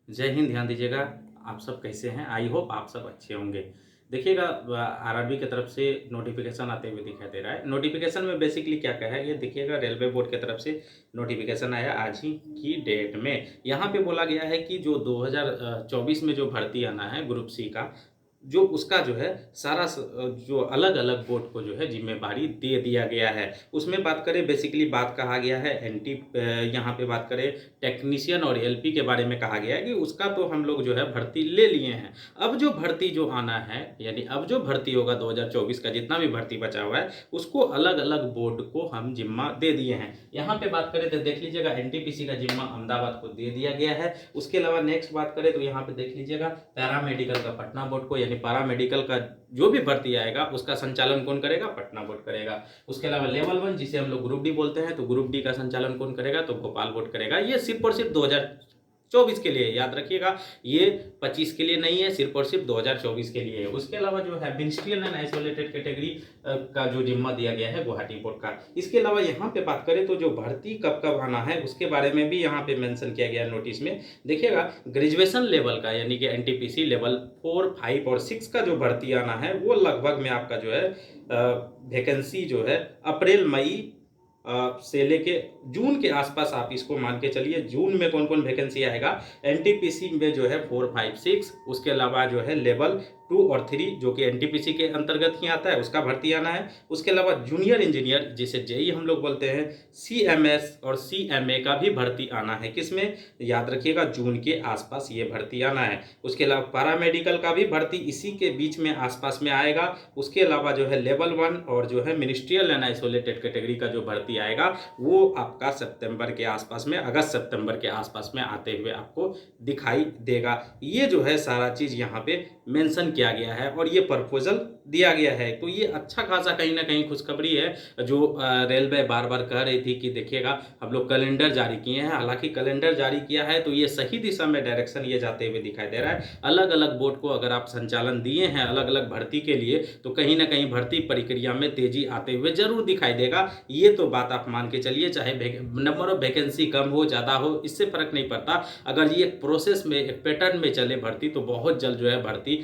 जय हिंद। ध्यान दीजिएगा। आप सब कैसे हैं? आई होप आप सब अच्छे होंगे। देखिएगा, आरआरबी की तरफ से नोटिफिकेशन आते हुए दिखाई दे रहा है। नोटिफिकेशन में बेसिकली क्या क्या है ये देखिएगा। रेलवे बोर्ड की तरफ से नोटिफिकेशन आया आज ही की डेट में। यहाँ पे बोला गया है कि जो 2024 में जो भर्ती आना है ग्रुप सी का, जो उसका जो है सारा जो अलग अलग बोर्ड को जो है जिम्मेदारी दे दिया गया है। उसमें बात करें, बेसिकली बात कहा गया है एनटी, यहाँ पे बात करें टेक्नीशियन और एलपी के बारे में कहा गया है कि उसका तो हम लोग जो है भर्ती ले लिए हैं। अब जो भर्ती जो आना है, यानी अब जो भर्ती होगा 2024 का जितना भी भर्ती बचा हुआ है, उसको अलग अलग बोर्ड को हम जिम्मा दे दिए हैं। यहाँ पे बात करें तो देख लीजिएगा, एनटीपीसी का जिम्मा अहमदाबाद को दे दिया गया है। उसके अलावा नेक्स्ट बात करें तो यहाँ पे देख लीजिएगा, पैरामेडिकल का पटना बोर्ड को, यानी पैरामेडिकल का जो भी भर्ती आएगा उसका संचालन कौन करेगा? पटना बोर्ड करेगा। उसके अलावा लेवल 1 जिसे हम लोग ग्रुप डी बोलते हैं, तो ग्रुप डी का संचालन कौन करेगा? तो भोपाल बोर्ड करेगा। ये सिर्फ और सिर्फ 2024 के लिए, याद रखिएगा, ये 25 के लिए नहीं है, सिर्फ और सिर्फ 2024 के लिए है। उसके अलावा जो है मिनिस्ट्रियल एंड आइसोलेटेड कैटेगरी का जो जिम्मा दिया गया है गुवाहाटी बोर्ड का। इसके अलावा यहाँ पे बात करें तो जो भर्ती कब कब आना है उसके बारे में भी यहाँ पे मेंशन किया गया है नोटिस में। देखिएगा, ग्रेजुएशन लेवल का यानी कि एनटीपीसी लेवल 4, 5 और 6 का जो भर्ती आना है वो लगभग में आपका जो है वैकेंसी जो है अप्रैल मई से लेके जून के आसपास आप इसको मान के चलिए। जून में कौन कौन वैकेंसी आएगा? एनटीपीसी में जो है 4, 5, 6, उसके अलावा जो है लेवल 2 और 3 जो कि एनटीपीसी के अंतर्गत ही आता है उसका भर्ती आना है। उसके अलावा जूनियर इंजीनियर जिसे जेई हम लोग बोलते हैं, सीएमएस और सीएमए का भी भर्ती आना है। किसमें? याद रखिएगा, जून के आसपास ये भर्ती आना है। उसके अलावा पैरामेडिकल का भी भर्ती इसी के बीच में आसपास में आएगा। उसके अलावा जो है लेवल 1 और जो है मिनिस्ट्रियल एंड आइसोलेटेड कैटेगरी का जो भर्ती आएगा वो आपका सितंबर के आसपास में, अगस्त सितंबर के आसपास में आते हुए आपको दिखाई देगा। ये जो है सारा चीज़ यहाँ पे मेंशन किया गया है और ये प्रपोजल दिया गया है। तो ये अच्छा खासा कहीं ना कहीं खुशखबरी है जो रेलवे बार बार कह रही थी कि देखिएगा हम लोग कैलेंडर जारी किए हैं। हालांकि कैलेंडर जारी किया है तो ये सही दिशा में डायरेक्शन ये जाते हुए दिखाई दे रहा है। अलग अलग बोर्ड को अगर आप संचालन दिए हैं अलग अलग भर्ती के लिए तो कहीं ना कहीं भर्ती प्रक्रिया में तेजी आते हुए जरूर दिखाई देगा। ये तो बात आप मान के चलिए, चाहे नंबर ऑफ वैकेंसी कम हो ज़्यादा हो इससे फर्क नहीं पड़ता। अगर ये एक प्रोसेस में, एक पैटर्न में चले भर्ती तो बहुत जल्द जो है भर्ती